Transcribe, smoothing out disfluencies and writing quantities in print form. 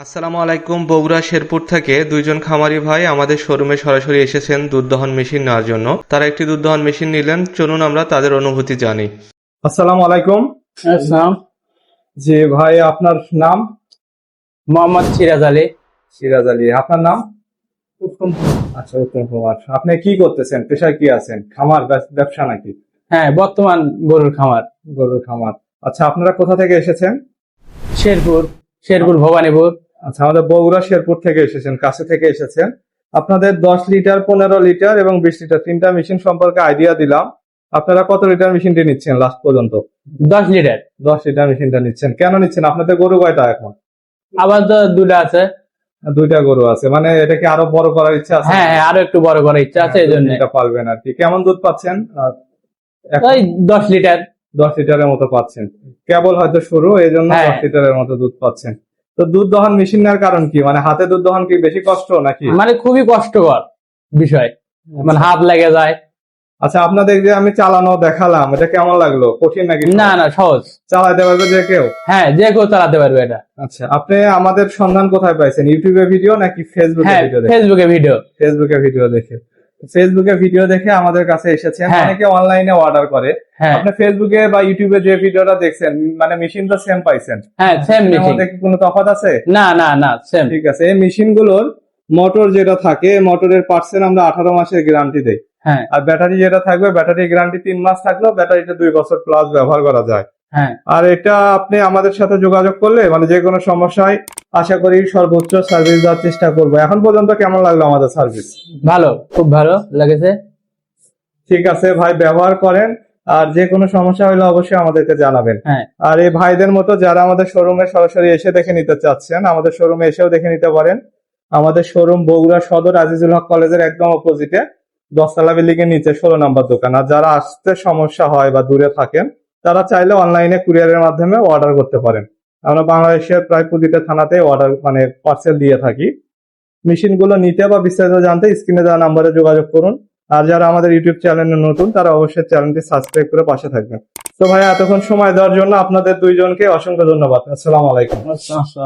আসসালামু আলাইকুম। বগুড়া শেরপুর থেকে দুইজন খামারি ভাই আমাদের শোরুমে সরাসরি এসেছেন দুধ দহন মেশিন নেওয়ার জন্য। তারা একটি দুধ দহন মেশিন নিলেন, চলুন আমরা তাদের অনুভূতি জানি। আসসালামু আলাইকুম। আসসালাম। জি ভাই, আপনার নাম? মোহাম্মদ সিরাজ আলী। সিরাজ আলী। আপনার নাম? আচ্ছা, উত্তম কুমার। আপনি কি করতেছেন, পেশায় কি আছেন? খামার ব্যবসা নাকি? হ্যাঁ, বর্তমান গরুর খামার। গরুর খামার। আচ্ছা, আপনারা কোথা থেকে এসেছেন? শেরপুর ভবানীপুর। আচ্ছা, আমাদের বগুড়া শেরপুর থেকে এসেছেন, কাছে থেকে এসেছেন। আপনাদের 10 লিটার, 15 লিটার এবং 20 লিটার তিনটা মেশিন সম্পর্কে আইডিয়া দিলাম। আপনারা কত লিটার মেশিনটি নিচ্ছেন লাস্ট পর্যন্ত? 10 লিটার। 10 লিটার মেশিনটা নিচ্ছেন। কেন নিচ্ছেন? আপনাদের গরু কয়টা এখন? আবার তো দুটা আছে। দুইটা গরু আছে, মানে এটা কি আরো বড় করার ইচ্ছা আছে? হ্যাঁ, আরো একটু বড় করার ইচ্ছা আছে, এই জন্য। এটা পারবেন আর কি। কেমন দুধ পাচ্ছেন? এখন ওই 10 লিটার। 10 লিটারের মতো পাচ্ছেন। কেবল হয়তো শুরু, এই জন্য হ্যাঁ। 10 লিটারের মতো দুধ পাচ্ছেন। তো দুধ দহন মেশিন নেওয়ার কারণ কি? মানে হাতে দুধ দহন কি বেশি কষ্ট নাকি? মানে খুবই কষ্টকর বিষয়, মানে হাত লেগে যায়। আচ্ছা, আপনাদের যে আমি চালানো দেখালাম, এটা কেমন লাগলো? কঠিন নাকি? না না, সহজ। চালাতে পারবে যে কেউ? হ্যাঁ, যে কেউ চালাতে পারবে এটা। আচ্ছা, আপনি আমাদের সন্ধান কোথায় পাইছেন? ইউটিউবে ভিডিও নাকি ফেসবুকে হ্যাঁ, ভিডিও দেখে? ফেসবুকে ভিডিও। ফেসবুকে ভিডিও দেখে। ফেসবুকে ভিডিও দেখে আমাদের কাছে এসেছেন। হ্যাঁ। অনেকে অনলাইনে অর্ডার করে। হ্যাঁ আপনি ফেসবুকে বা ইউটিউবে যে ভিডিওটা দেখছেন, মানে মেশিন তো সেম পাইছেন? হ্যাঁ, সেম এর মেশিন। মধ্যে কি কোনো তফাৎ আছে? না না না, সেম। ঠিক আছে। এই মেশিন গুলোর মোটর যেটা থাকে, মোটরের পার্টসের আমরা 18 মাসের গ্যারান্টি দেই। হ্যাঁ আর ব্যাটারি যেটা থাকবে, ব্যাটারি গ্যারান্টি 3 মাস থাকলেও ব্যাটারিটা 2 বছর প্লাস ব্যবহার করা যায়। হ্যাঁ। আর এটা আপনি আমাদের সাথে যোগাযোগ করলে মানে যে কোনো সমস্যায় আশা করি সর্বোচ্চ সার্ভিস দেওয়ার চেষ্টা করবো। এখন পর্যন্ত কেমন লাগলো আমাদের সার্ভিস? ভালো, খুব ভালো লেগেছে। ঠিক আছে ভাই, ব্যবহার করেন। আর যে কোনো সমস্যা হলে অবশ্যই আমাদেরকে জানাবেন। হ্যাঁ। আর এই ভাইদের মতো যারা আমাদের শোরুমে সরাসরি এসে দেখে নিতে চাচ্ছেন, আমাদের শোরুমে এসেও দেখে নিতে পারেন। আমাদের শোরুম বগুড়া সদর আজিজুল হক কলেজের একদম অপোজিটে 10তলা বিল্ডিং এর নিচে 16 নম্বর দোকান। আর যারা আসতে সমস্যা হয় বা দূরে থাকেন, তারা চাইলে অনলাইনে কুরিয়ারের মাধ্যমে অর্ডার করতে পারেন। আমরা বাংলাদেশের প্রায় প্রতিটা থানাতে অর্ডার মানে পার্সেল দিয়ে থাকি। মেশিনগুলো নিতে বা বিস্তারিত জানতে স্ক্রিনে দেওয়া নাম্বারে যোগাযোগ করুন। আর যারা আমাদের ইউটিউব চ্যানেলে নতুন, তারা অবশ্যই চ্যানেলটি সাবস্ক্রাইব করে পাশে থাকবেন। তো ভাই, এতক্ষণ সময় দেওয়ার জন্য আপনাদের দুইজনকে অসংখ্য ধন্যবাদ। আসসালামু আলাইকুম। আচ্ছা।